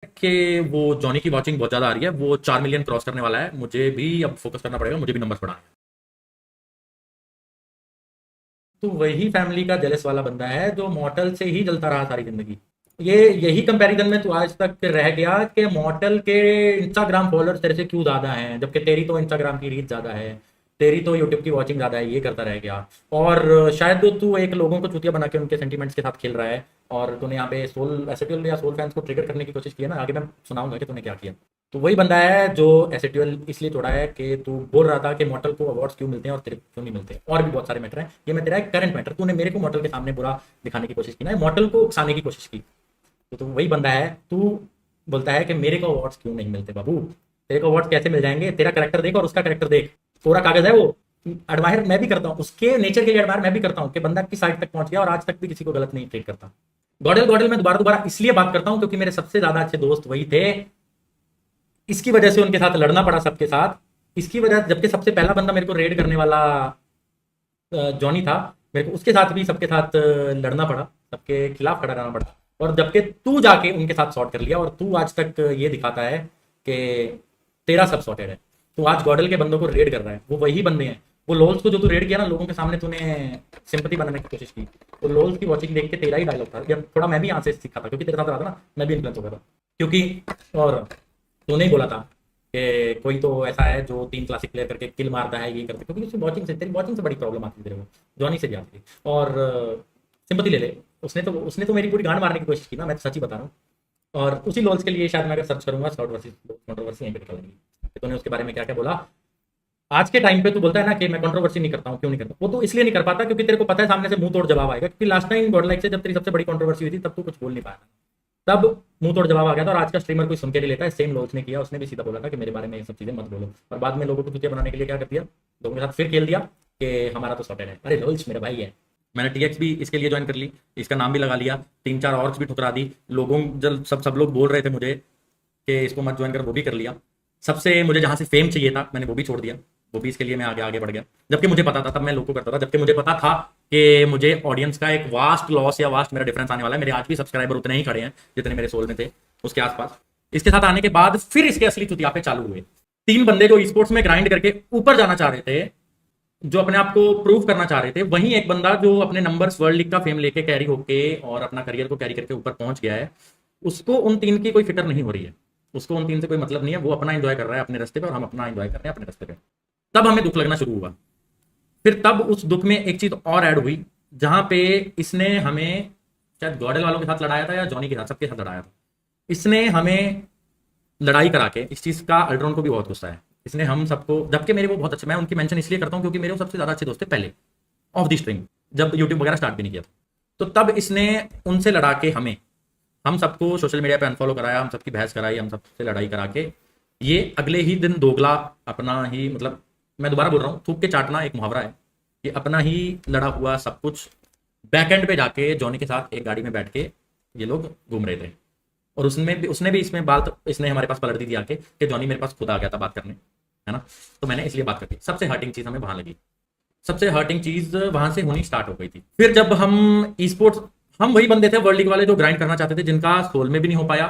कि वो जॉनी की वॉचिंग बहुत ज़्यादा आ रही है, वो 4 मिलियन क्रॉस करने वाला है, मुझे भी अब फोकस करना पड़ेगा, मुझे भी नंबर्स बढ़ाने हैं। तो वही फैमिली का जेलस वाला बंदा है जो मॉर्टल से ही जलता रहा सारी जिंदगी। ये यही कंपैरिजन में तू आज तक रह गया कि मॉर्टल के इंस्टाग्राम फॉलोअर्स तेरे से क्यों ज़्यादा हैं, जबकि तेरी तो इंस्टाग्राम की रीच ज़्यादा है, तेरी तो यूट्यूब की वॉचिंग ज़्यादा है, ये करता रह गया। और शायद तू एक लोगों को चूतिया बना के उनके सेंटिमेंट्स के साथ खेल रहा है, और तूने यहाँ पे सोल एसएटीएल या सोल फैंस को ट्रिगर करने की कोशिश की है ना, आगे मैं सुनाऊंगा कि तूने क्या किया। तो वही बंदा है जो एसएटीएल इसलिए छोड़ा है कि तू बोल रहा था कि मॉर्टल को अवार्ड्स क्यों मिलते हैं और तेरे को क्यों नहीं मिलते, और भी बहुत सारे मैटर हैं। ये मैं तेरा एक करंट मैटर, तूने मेरे को मॉर्टल के सामने बुरा दिखाने की कोशिश की ना, मॉर्टल को उकसाने की कोशिश की। तो तू वही बंदा है, तू बोलता है कि मेरे को अवार्ड्स क्यों नहीं मिलते बाबू। तेरे को अवार्ड्स कैसे मिल जाएंगे, तेरा करेक्टर देख और उसका करेक्टर देख, पूरा कागज है वो। एडमायर मैं भी करता हूँ, उसके नेचर के लिए एडमायर मैं भी करता हूँ कि बंदा किस साइड तक पहुंच गया और आज तक भी किसी को गलत नहीं ट्रीट करता। गॉडल गॉडल मैं दोबारा दोबारा इसलिए बात करता हूँ क्योंकि मेरे सबसे ज्यादा अच्छे दोस्त वही थे, इसकी वजह से उनके साथ लड़ना पड़ा सबके साथ। इसकी वजह, जबकि सबसे पहला बंदा मेरे को रेड करने वाला जॉनी था, मेरे को उसके साथ भी सबके साथ लड़ना पड़ा, सबके खिलाफ खड़ा रहना पड़ा। और जबकि तू जाके उनके साथ सॉर्ट कर लिया और तू आज तक ये दिखाता है कि तेरा सब सॉर्टेड है। तू आज गॉडल के बंदों को रेड कर रहा है, वो वही बंदे हैं। वो लोल्स को जो तू रेड किया ना लोगों के सामने, तूने सिंपैथी बनाने की कोशिश की। तो लोल्स की वॉचिंग देख के तेरा ही डायलॉग था, या थोड़ा मैं भी यहाँ से सीखा था क्योंकि तेरे साथ रहा था ना, मैं भी इन्फ्लुएंस हो गया था। क्योंकि और तूने ही बोला था कि कोई तो ऐसा है जो 3 क्लासिक प्लेयर करके किल मारता है, ये करते, क्योंकि उसकी वॉचिंग से, तेरी वॉचिंग से बड़ी प्रॉब्लम आती थी तेरे को, जॉनी से भी आती थी। और सिंपति ले ले, उसने तो मेरी पूरी गांड मारने की कोशिश की ना, मैं तो सच ही बता रहा हूँ। और उसी लॉल्स के लिए शायद मैं अगर सर्च करूंगा स्काउट वर्सेस कंट्रोवर्सी, यहीं पे निकलेगी कि तूने उसके बारे में क्या क्या बोला। आज के टाइम पे तू बोलता है ना कि मैं कंट्रोवर्सी नहीं करता हूँ, क्यों नहीं करता, वो तो इसलिए नहीं कर पाता क्योंकि तेरे को पता है सामने से मुंह तोड़ जवाब आएगा। क्योंकि लास्ट टाइम गॉडलाइक से जब तेरी सबसे बड़ी कंट्रोवर्सी हुई थी तब तू कुछ बोल नहीं पाया, तब मुंह तोड़ जवाब आ गया था। और आज का स्ट्रीमर कोई सुन के नहीं लेता है, सेम लोल्स ने किया, उसने भी सीधा बोला था कि मेरे बारे में ये सब चीजें मत बोलो, और बाद में लोगों को चुतिया बनाने के लिए क्या कर दिया, लोगों के साथ फिर खेल दिया कि हमारा तो सॉर्टेड है। अरे लोल्स मेरा भाई है, मैंने टीएक्स भी इसके लिए ज्वाइन कर ली, इसका नाम भी लगा लिया, 3-4 ऑर्ग्स भी ठुकरा दी। लोगों जब सब लोग बोल रहे थे मुझे कि इसको मत ज्वाइन कर, वो भी कर लिया। सबसे मुझे जहाँ से फेम चाहिए था मैंने वो भी छोड़ दिया, वो भी इसके लिए मैं आगे आगे बढ़ गया। जबकि मुझे पता था, तब मैं लोगों को करता था जबकि मुझे पता था कि मुझे ऑडियंस का एक वास्ट लॉस या वास्ट मेरा डिफरेंस आने वाला है। मेरे आज भी सब्सक्राइबर उतने ही खड़े हैं जितने मेरे सोल में थे, उसके आसपास। इसके साथ आने के बाद फिर इसके असली चुतियापे चालू हुए। 3 बंदे जो स्पोर्ट्स में ग्राइंड करके ऊपर जाना चाह रहे थे, जो अपने आप को प्रूव करना चाह रहे थे, वहीं एक बंदा जो अपने नंबर्स वर्ल्ड लीग का फेम लेके कैरी होके और अपना करियर को कैरी करके ऊपर पहुंच गया है, उसको उन 3 की कोई फिक्र नहीं हो रही है, उसको उन 3 से कोई मतलब नहीं है। वो अपना एंजॉय कर रहा है अपने रास्ते पे और हम अपना एंजॉय कर रहे हैं अपने रास्ते पे। तब हमें दुख लगना शुरू हुआ। फिर तब उस दुख में एक चीज और ऐड हुई, जहां पे इसने हमें शायद गॉडल वालों के साथ लड़ाया था या जॉनी के साथ, सबके साथ लड़ाया था। इसने हमें लड़ाई करा के, इस चीज का अल्ट्रॉन को भी बहुत गुस्सा है, इसने हम सबको, जबकि मेरे वो बहुत अच्छे, मैं उनकी मेंशन इसलिए करता हूँ क्योंकि मेरे वो सबसे ज्यादा अच्छे दोस्त थे पहले ऑफ द स्ट्रीम, जब यूट्यूब वगैरह स्टार्ट भी नहीं किया था। तो तब इसने उनसे लड़ा के हमें, हम सबको सोशल मीडिया पे अनफॉलो कराया, हम सबकी बहस कराई, हम सबसे लड़ाई करा के ये अगले ही दिन दोगला अपना ही, मतलब मैं दोबारा बोल रहा हूँ, थूक के चाटना एक मुहावरा है, ये अपना ही लड़ा हुआ सब कुछ बैक एंड पे जाके जॉनी के साथ एक गाड़ी में बैठ के ये लोग घूम रहे थे। और उसने भी इसमें बात, इसने हमारे पास पलट दी थी आके कि जॉनी मेरे पास खुद आ गया था बात करने, है ना। तो मैंने इसलिए बात कर दी। सबसे हर्टिंग चीज हमें वहां लगी, सबसे हर्टिंग चीज वहां से होनी स्टार्ट हो गई थी। फिर जब हम ई स्पोर्ट्स, हम वही बंदे थे वर्ल्ड लीग वाले जो ग्राइंड करना चाहते थे, जिनका सोल में भी नहीं हो पाया,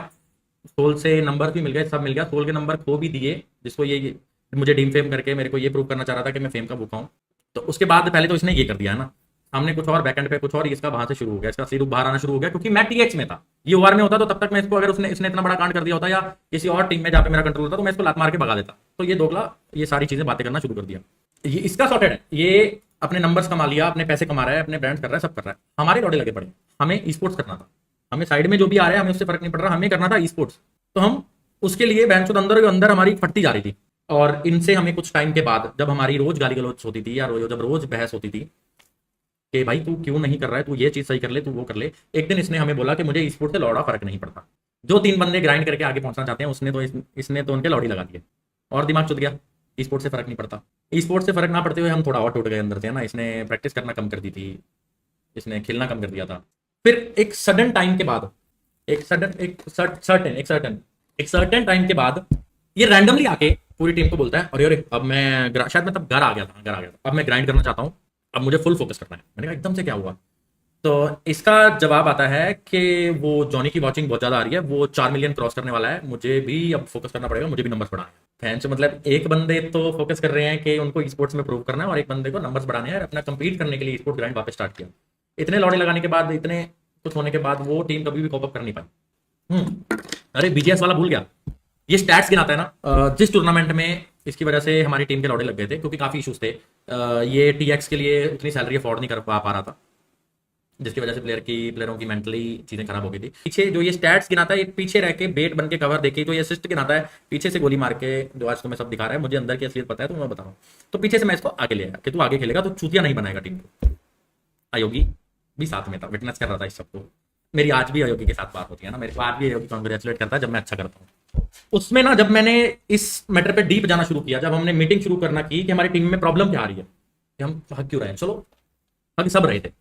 सोल से नंबर भी मिल गए, सब मिल गया, सोल के नंबर खो भी दिए, जिसको ये मुझे डीम फेम करके मेरे को ये प्रूव करना चाह रहा था कि मैं फेम का भूखा हूँ। तो उसके बाद पहले तो इसने ये कर दिया है ना, हमने कुछ और बैकएंड पे कुछ और, इसका वहां से शुरू हो गया, इसका सीरूप बाहर आना शुरू हो गया। क्योंकि मैं टीएक्स में था, ये ओआर में होता तो तब तक मैं इसको, अगर उसने इसने इतना बड़ा कांड कर दिया होता या किसी और टीम में जहाँ पे मेरा कंट्रोल होता तो मैं इसको लात मार के भगा देता। तो ये दोगला ये सारी चीजें बातें करना शुरू कर दिया। ये इसका सॉर्टेड है, ये अपने नंबर्स कमा लिया, अपने पैसे कमा रहा है, अपने ब्रांड कर रहा है, सब कर रहा है। हमारे लौड़े लगे पड़े, हमें ई स्पोर्ट्स करना था, हमें साइड में जो भी आ रहा है हमें उससे फर्क नहीं पड़ रहा, हमें करना था ई स्पोर्ट्स। तो हम उसके लिए बैंच अंदर अंदर हमारी फटती जा रही थी। और इनसे हमें कुछ टाइम के बाद, जब हमारी रोज गाली गलौज होती थी या जब रोज बहस होती थी कि भाई तू क्यों नहीं कर रहा है, तू ये चीज सही कर ले, तू वो कर ले, एक दिन इसने हमें बोला कि मुझे ई स्पोर्ट से लौड़ा फर्क नहीं पड़ता। जो 3 बंदे ग्राइंड करके आगे पहुंचना चाहते हैं उसने तो इसने तो उनके लौड़ी लगा दिए और दिमाग चुद गया। ई स्पोर्ट से फर्क नहीं पड़ता, ई स्पोर्ट से फर्क ना पड़ते हुए हम थोड़ा और टूट गए अंदर से ना। इसने प्रैक्टिस करना कम कर दी थी, इसने खेलना कम कर दिया था। फिर एक सडन टाइम के बाद, एक सर्टेन टाइम के बाद ये रैंडमली आके पूरी टीम को बोलता है, अरे अरे अब शायद मैं तब घर आ गया था, अब मैं ग्राइंड करना चाहता हूँ, अब मुझे फुल फोकस करना है। मैंने कहा एकदम से क्या हुआ। तो इसका जवाब आता है कि वो जॉनी की वॉचिंग बहुत ज़्यादा आ रही है, वो 4 मिलियन क्रॉस करने वाला है, मुझे भी अब फोकस करना पड़ेगा, मुझे भी नंबर्स बढ़ाने हैं। फैंस मतलब एक बंदे तो फोकस कर रहे हैं कि उनको स्पोर्ट्स में प्रूव करना है, और एक बंदे को नंबर्स बढ़ाने हैं और अपना कंपीट करने के लिए स्पोर्ट्स ग्राइंड वापस स्टार्ट किया। इतने लौड़े लगाने के बाद, इतने कुछ होने के बाद वो टीम कभी भी कॉप अप कर नहीं पाई। अरे बीजीएस वाला भूल गया, ये स्टैट्स गिनाता है ना, जिस टूर्नामेंट में इसकी वजह से हमारी टीम के लौड़े लग गए थे क्योंकि काफ़ी इशूज थे। ये टीएक्स के लिए उतनी सैलरी अफोर्ड नहीं कर पा रहा था, जिसकी वजह से प्लेयरों की मेंटली चीजें खराब हो गई थी। पीछे जो ये स्टैट्स गिनाता है, ये पीछे रह के बेट बन के कवर देखे, तो ये असिस्ट गिनाता है पीछे से गोली मार के, जो आज तुम्हें सब दिखा रहा है। मुझे अंदर की असलियत पता है तो मैं बता रहा हूँ। तो पीछे से मैं इसको आगे ले आया कि तू आगे खेलेगा तो चूतिया नहीं बनाएगा टीम को। अयोगी भी साथ में था, विटनेस कर रहा था इस सबको। मेरी आज भी अयोगी के साथ बात होती है ना, मेरे को आज भी अयोगी कॉन्ग्रेचुलेट करता है जब मैं अच्छा करता हूँ। उसमें ना, जब मैंने इस मैटर पे डीप जाना शुरू किया, जब हमने मीटिंग शुरू करना की कि हमारी टीम में प्रॉब्लम क्या आ रही है, कि हम हक क्यों रहे हैं, चलो हक सब रहे थे।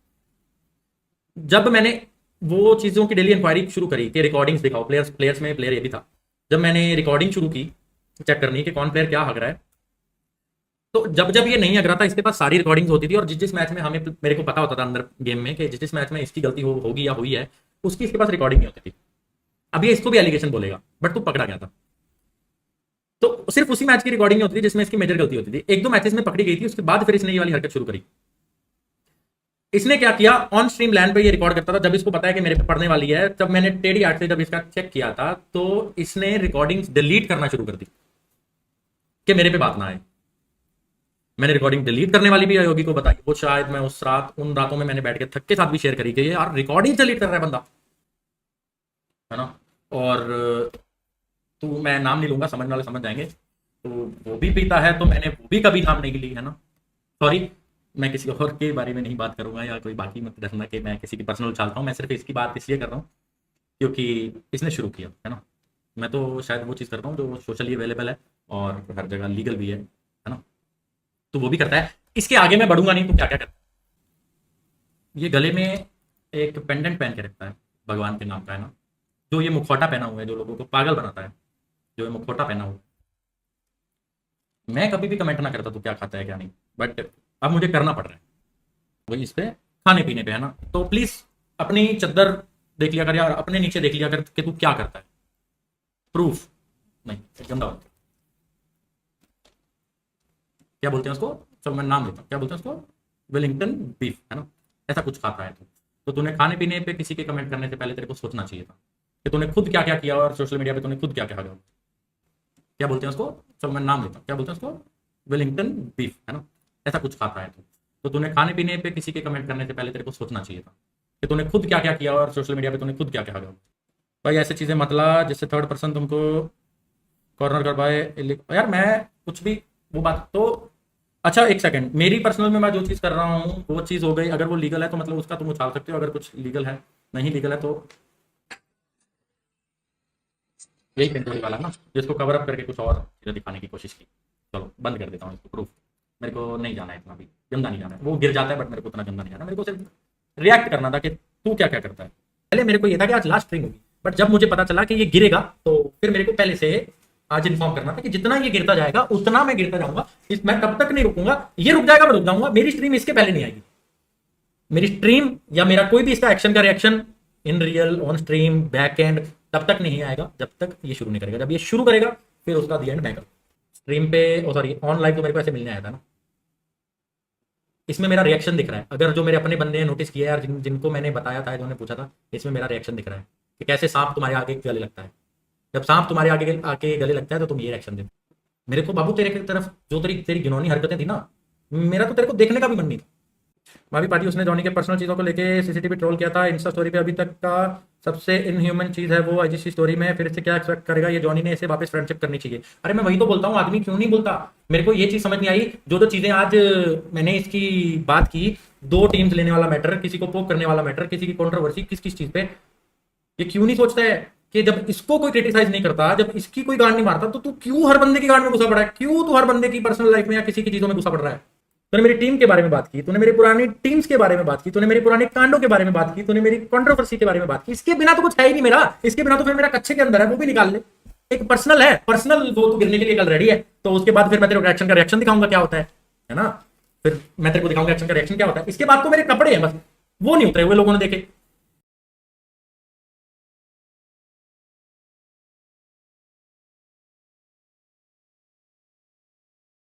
जब मैंने वो चीज़ों की डेली इंक्वायरी शुरू करी कि रिकॉर्डिंग्स दिखाओ, प्लेयर्स में प्लेयर ये भी था, जब मैंने रिकॉर्डिंग शुरू की चेक करनी कि कौन प्लेयर क्या हक रहा है, तो जब जब ये नहीं हक रहा था, इसके पास सारी रिकॉर्डिंग्स होती थी, और जिस जिस मैच में हमें, मेरे को पता होता था अंदर गेम में कि जिस जिस मैच में इसकी गलती होगी या हुई है, उसकी इसके पास रिकॉर्डिंग नहीं होती थी। अब ये इसको भी एलिगेशन बोलेगा, बट तू पकड़ा गया था। तो सिर्फ उसी मैच की रिकॉर्डिंग नहीं होती थी जिसमें इसकी मेजर गलती होती थी। एक दो मैचेस में पकड़ी गई थी, उसके बाद फिर इसने ये वाली हरकत शुरू करी। इसने क्या किया, ऑन स्ट्रीम लैंड पे ये रिकॉर्ड करता था, जब इसको पता है कि मेरे पे पड़ने वाली है, तब मैंने टेढ़ी आंख से जब इसका चेक किया था, तो इसने रिकॉर्डिंग्स डिलीट करना शुरू कर दी कि मेरे पे बात ना आए। मैंने रिकॉर्डिंग डिलीट करने वाली भी अयोगी को बताई, वो शायद मैं उन रातों में मैंने बैठ के थक के साथ भी शेयर करी कि यार रिकॉर्डिंग डिलीट कर रहा है बंदा, है ना। और तो मैं नाम नहीं लूंगा, समझने वाले समझ जाएंगे। तो वो भी पीता है, तो मैंने वो भी कभी नाम नहीं ली, है ना। सॉरी, मैं किसी और के बारे में नहीं बात करूंगा, या कोई बाकी मत रखना कि मैं किसी की पर्सनल उछालता हूँ। मैं सिर्फ इसकी बात इसलिए कर रहा हूँ क्योंकि इसने शुरू किया, है ना। मैं तो शायद वो चीज़ करता हूँ जो सोशली अवेलेबल है और हर जगह लीगल भी है ना। तो वो भी करता है। इसके आगे मैं बढ़ूंगा नहीं तो क्या क्या करता है। ये गले में एक पेंडेंट पहन के रखता है, भगवान के नाम का, है ना। जो ये मुखौटा पहना हुआ है, जो लोगों को पागल बनाता है, जो ये मुखौटा पहना हुआ है। मैं कभी भी कमेंट ना करता तो क्या खाता है क्या नहीं, बट अब मुझे करना पड़ रहा है वही इस पे, खाने पीने पे, है ना। तो प्लीज अपनी चद्दर देख लिया कर, या अपने नीचे देख लिया कर कि तू क्या करता है। प्रूफ नहीं, गंदा होता है। क्या बोलते हैं उसको, चलो मैं नाम लेता हूँ, क्या बोलते हैं उसको, वेलिंगटन बीफ, है ना। ऐसा कुछ खाता है तू। तो तूने खाने पीने पे किसी के कमेंट करने से पहले तेरे को सोचना चाहिए था कि तूने खुद क्या क्या किया, और सोशल मीडिया पे तूने खुद क्या क्या किया। क्या बोलते हैं उसको, चलो मैं नाम लेता हूँ, क्या बोलते हैं उसको, वेलिंगटन बीफ, है ना। ऐसा कुछ खाता है तू। तो तूने खाने पीने पे किसी के कमेंट करने से पहले तेरे को सोचना चाहिए था कि तूने खुद क्या क्या किया, और सोशल मीडिया पे तूने खुद क्या क्या किया। भाई ऐसी चीज़ें मतला जिससे थर्ड पर्सन तुमको कॉर्नर कर पाए। यार मैं कुछ भी, वो बात तो, अच्छा एक सेकंड, मेरी पर्सनल में मैं जो चीज़ कर रहा हूँ वो चीज़ हो गई, अगर वो लीगल है तो मतलब उसका तुम उछाल सकते हो, अगर कुछ लीगल है, नहीं लीगल है तो यही पेंटोरी वाला ना, जिसको कवर अप करके कुछ और चीज़ें दिखाने की कोशिश की। चलो बंद कर देता हूँ इसको, प्रूफ। मेरे को नहीं जाना है इतना भी गंदा, नहीं जाना है। वो गिर जाता है बट मेरे को उतना गंदा नहीं जाना। मेरे को सिर्फ रिएक्ट करना था कि तू क्या क्या करता है। पहले मेरे को ये था कि आज लास्ट स्ट्रिंग होगी, बट जब मुझे पता चला कि ये गिरेगा, तो फिर मेरे को पहले से आज इन्फॉर्म करना था कि जितना ये गिरता जाएगा उतना मैं गिरता जाऊंगा। मैं तब तक नहीं रुकूंगा, ये रुक जाएगा मैं रुक जाऊंगा। मेरी स्ट्रीम इसके पहले नहीं आएगी। मेरी स्ट्रीम या मेरा कोई भी इसका एक्शन का reaction in real on stream back and तब तक नहीं आएगा जब तक ये शुरू नहीं करेगा। जब ये शुरू करेगा फिर उसका दी एंड मैं करूँ। स्ट्रीम पे, ओ सॉरी ऑन लाइव तो मेरे को ऐसे मिलने आया था ना, इसमें मेरा रिएक्शन दिख रहा है। अगर जो मेरे अपने बंदे ने नोटिस किया यार, जिनको मैंने बताया था, जिन्होंने पूछा था, इसमें मेरा रिएक्शन दिख रहा है कि कैसे सांप तुम्हारे आगे गले लगता है। जब सांप तुम्हारे आगे आके गले लगता है तो तुम ये रिएक्शन दे। मेरे को बाबू तेरे की तरफ जो तेरी घिनौनी हरकतें थी ना, मेरा तो तेरे को देखने का भी मन नहीं था। मावी पार्टी, उसने जॉनी के पर्सनल चीज़ों को लेके सीसीटीवी ट्रोल किया था इंस्टा स्टोरी पे। अभी तक का सबसे इनह्यूमन चीज़ है वो आईजीसी स्टोरी में। फिर इससे क्या एक्सपेक्ट करेगा ये जॉनी ने, इसे वापस फ्रेंडशिप करनी चाहिए। अरे मैं वही तो बोलता हूँ, आदमी क्यों नहीं बोलता। मेरे को ये चीज़ समझ नहीं आई, जो चीज़ें आज मैंने इसकी बात की, 2 टीम्स लेने वाला मैटर, किसी को पोक करने वाला मैटर, किसी की कॉन्ट्रोवर्सी, किस किस चीज़ पे, ये क्यों नहीं सोचता है कि जब इसको कोई क्रिटिसाइज नहीं करता, जब इसकी कोई गांड नहीं मारता, तो तू क्यों हर बंदे की गांड में घुसा पड़ा है। क्यों तू हर बंदे की पर्सनल लाइफ में या किसी की चीज़ों में घुसा पड़ रहा है। तूने मेरी टीम के बारे में बात की, तूने मेरी पुरानी टीम्स के बारे में बात की, तूने मेरे पुराने कांडों के बारे में बात की, तूने मेरी कंट्रोवर्सी के बारे में बात की। इसके बिना तो कुछ है ही नहीं मेरा। इसके बिना तो फिर मेरा कच्चे के अंदर है, वो भी निकाल ले। एक पर्सनल है, पर्सनल वो तो गिरने के लिए कल रेडी है, तो उसके बाद फिर मैं तेरे को एक्शन का रिएक्शन दिखाऊंगा क्या होता है ना। फिर मैं तेरे को दिखाऊंगा एक्शन का रिएक्शन क्या होता है। इसके बाद तो मेरे कपड़े हैं बस। वो नहीं उतरे हुए लोगों ने देखे।